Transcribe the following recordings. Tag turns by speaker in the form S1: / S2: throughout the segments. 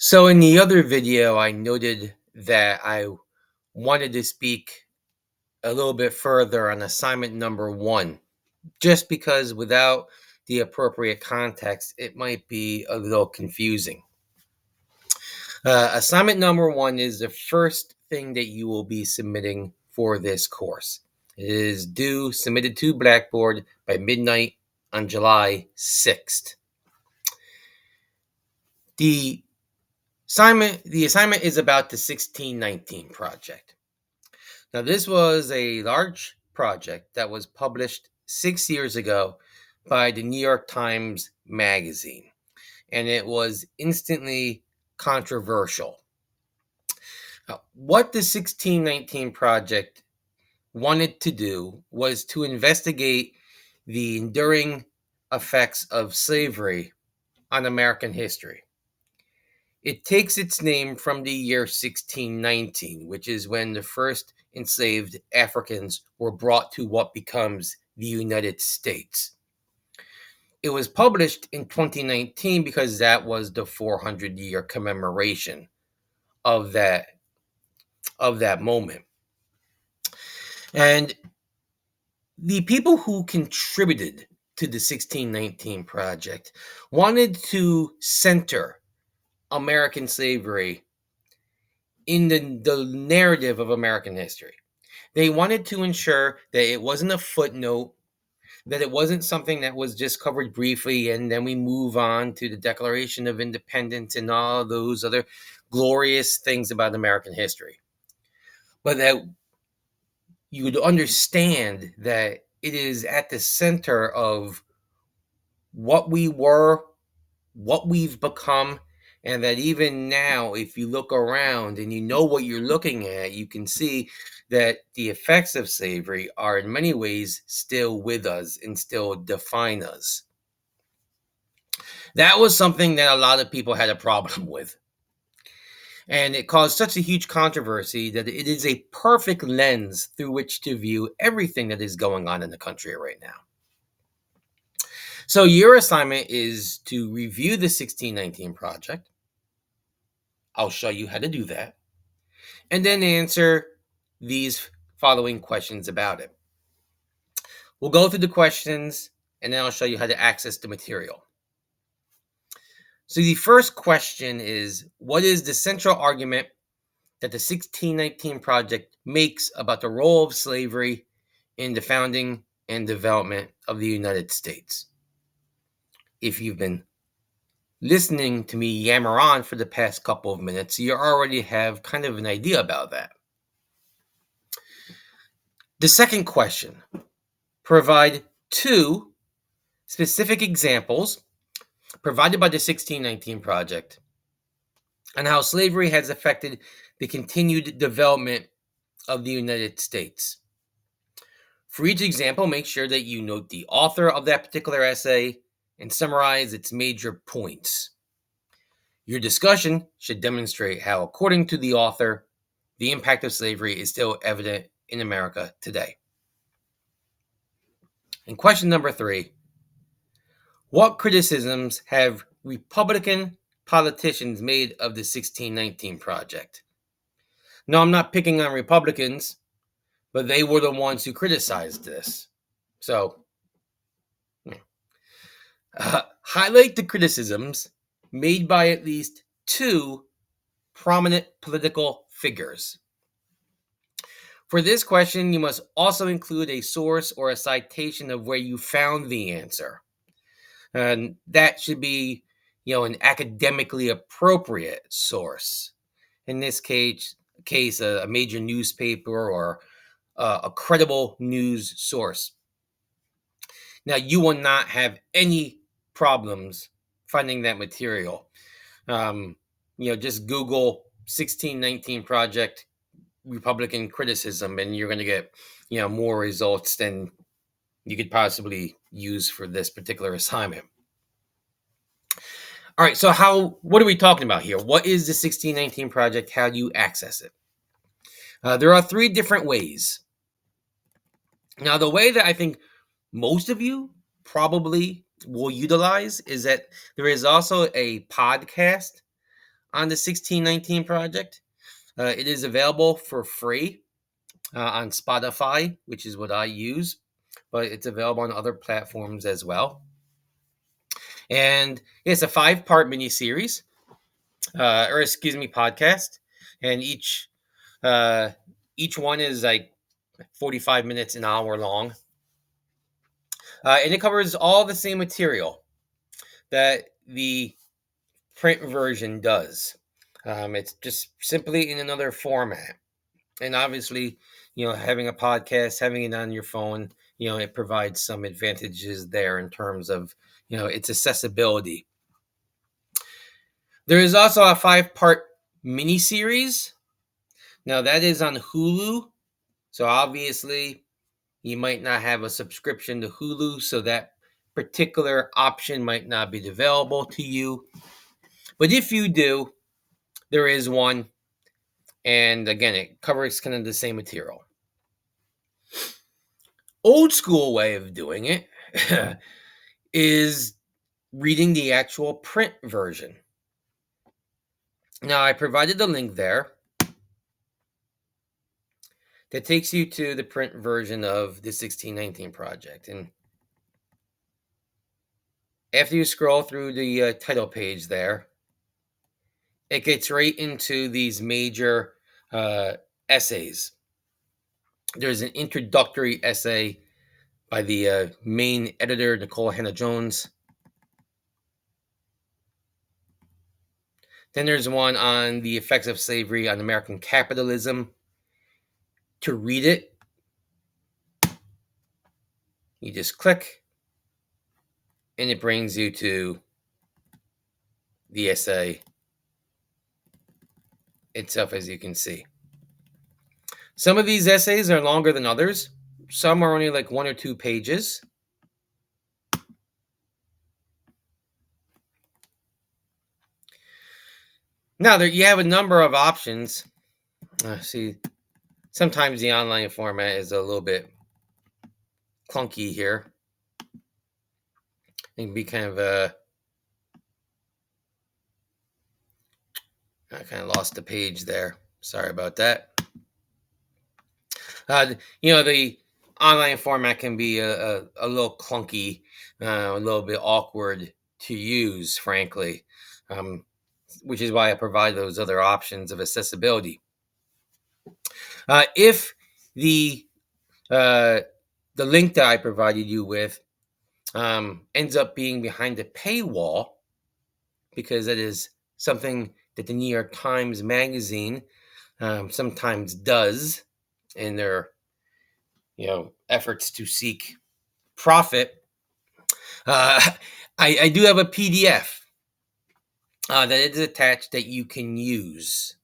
S1: So in the other video, I noted that I wanted to speak a little bit further on assignment number one, just because without the appropriate context, it might be a little confusing. Assignment number one is the first thing that you will be submitting for this course. It is submitted to Blackboard by midnight on July 6th. The assignment is about the 1619 project. Now, this was a large project that was published 6 years ago by the New York Times Magazine, and it was instantly controversial. What the 1619 project wanted to do was to investigate the enduring effects of slavery on American history. It takes its name from the year 1619, which is when the first enslaved Africans were brought to what becomes the United States. It was published in 2019 because that was the 400-year commemoration of that moment. And the people who contributed to the 1619 project wanted to center American slavery in the narrative of American history. They wanted to ensure that it wasn't a footnote, that it wasn't something that was just covered briefly and then we move on to the Declaration of Independence and all those other glorious things about American history. But that you would understand that it is at the center of what we were, what we've become, and that even now, if you look around and you know what you're looking at, you can see that the effects of slavery are in many ways still with us and still define us. That was something that a lot of people had a problem with. And it caused such a huge controversy that it is a perfect lens through which to view everything that is going on in the country right now. So your assignment is to review the 1619 project. I'll show you how to do that. And then answer these following questions about it. We'll go through the questions and then I'll show you how to access the material. So the first question is, what is the central argument that the 1619 project makes about the role of slavery in the founding and development of the United States? If you've been listening to me yammer on for the past couple of minutes, you already have kind of an idea about that. The second question, provide two specific examples provided by the 1619 project on how slavery has affected the continued development of the United States. For each example, make sure that you note the author of that particular essay and summarize its major points. Your discussion should demonstrate how, according to the author, the impact of slavery is still evident in America today. And question number 3, what criticisms have Republican politicians made of the 1619 project? No, I'm not picking on Republicans, but they were the ones who criticized this. So, highlight the criticisms made by at least 2 prominent political figures. For this question, you must also include a source or a citation of where you found the answer. And that should be, an academically appropriate source. In this case, a major newspaper or a credible news source. Now, you will not have any problems finding that material. Just Google 1619 project Republican criticism, and you're going to get, more results than you could possibly use for this particular assignment. All right, so what are we talking about here? What is the 1619 project? How do you access it? There are 3 different ways. Now, the way that I think most of you probably will utilize is that there is also a podcast on the 1619 Project. It is available for free on Spotify, which is what I use, but it's available on other platforms as well. And it's a 5-part miniseries, podcast, and each one is like 45 minutes, an hour long, and it covers all the same material that the print version does. It's just simply in another format, and obviously, having a podcast, having it on your phone, it provides some advantages there in terms of its accessibility. There is also a 5-part miniseries. Now that is on Hulu, so obviously you might not have a subscription to Hulu, so that particular option might not be available to you. But if you do, there is one, and again, it covers kind of the same material. Old school way of doing it is reading the actual print version. Now, I provided the link there that takes you to the print version of the 1619 Project. And after you scroll through the title page there, it gets right into these major essays. There's an introductory essay by the main editor, Nikole Hannah-Jones. Then there's one on the effects of slavery on American capitalism. To read it, you just click, and it brings you to the essay itself, as you can see. Some of these essays are longer than others. Some are only like 1 or 2 pages. Now, you have a number of options. See, sometimes the online format is a little bit clunky here. It can be kind of I kind of lost the page there. Sorry about that. The online format can be a little clunky, a little bit awkward to use, frankly, which is why I provide those other options of accessibility. If the link that I provided you with ends up being behind a paywall, because it is something that the New York Times Magazine sometimes does in their efforts to seek profit, I do have a PDF that is attached that you can use.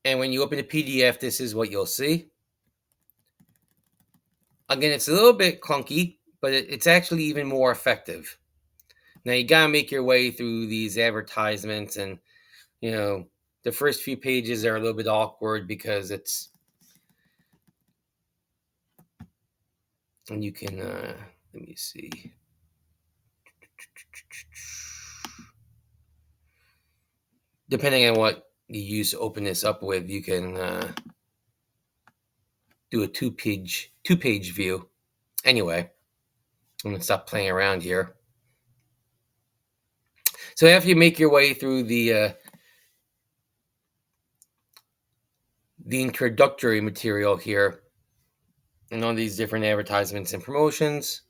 S1: And when you open the PDF, this is what you'll see. Again, it's a little bit clunky, but it's actually even more effective. Now, you got to make your way through these advertisements, and, the first few pages are a little bit awkward because it's, and you can, let me see. Depending on what you use to open this up with, you can do a two-page view. Anyway, I'm going to stop playing around here. So after you make your way through the introductory material here and all these different advertisements and promotions,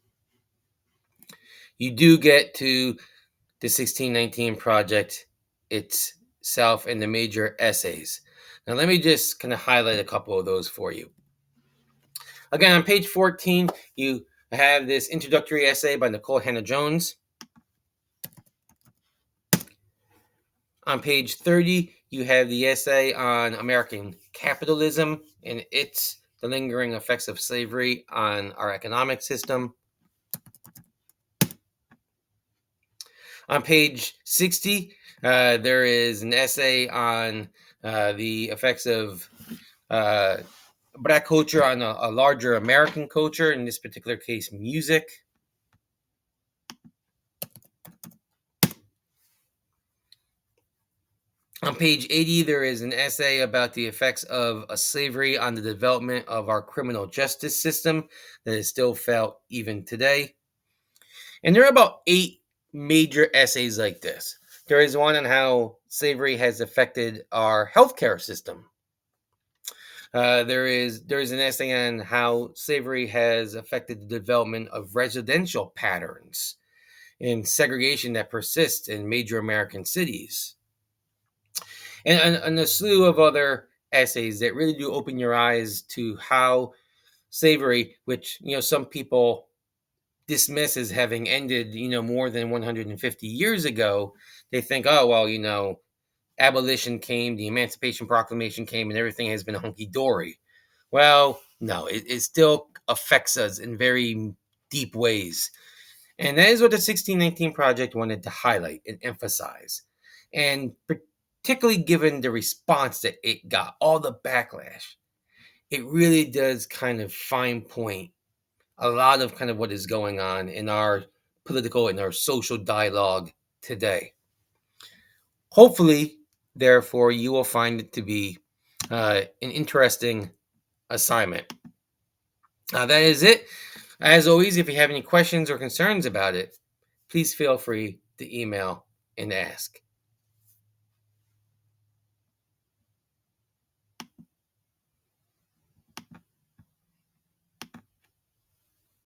S1: you do get to the 1619 Project itself and the major essays. Now, let me just kind of highlight a couple of those for you. Again, on page 14, you have this introductory essay by Nikole Hannah-Jones. On page 30, you have the essay on American capitalism and the lingering effects of slavery on our economic system. On page 60, there is an essay on the effects of Black culture on a larger American culture, in this particular case, music. On page 80, there is an essay about the effects of slavery on the development of our criminal justice system that is still felt even today. And there are about 8 major essays like this. There is one on how slavery has affected our healthcare system. There is an essay on how slavery has affected the development of residential patterns and segregation that persists in major American cities, and a slew of other essays that really do open your eyes to how slavery, which some people dismiss as having ended more than 150 years ago. They think, oh well, abolition came, the Emancipation Proclamation came, and everything has been hunky dory. Well, no, it still affects us in very deep ways. And that is what the 1619 Project wanted to highlight and emphasize. And particularly given the response that it got, all the backlash, it really does kind of fine point a lot of kind of what is going on in our political and our social dialogue today. Hopefully, therefore, you will find it to be an interesting assignment. That is it. As always, if you have any questions or concerns about it, please feel free to email and ask.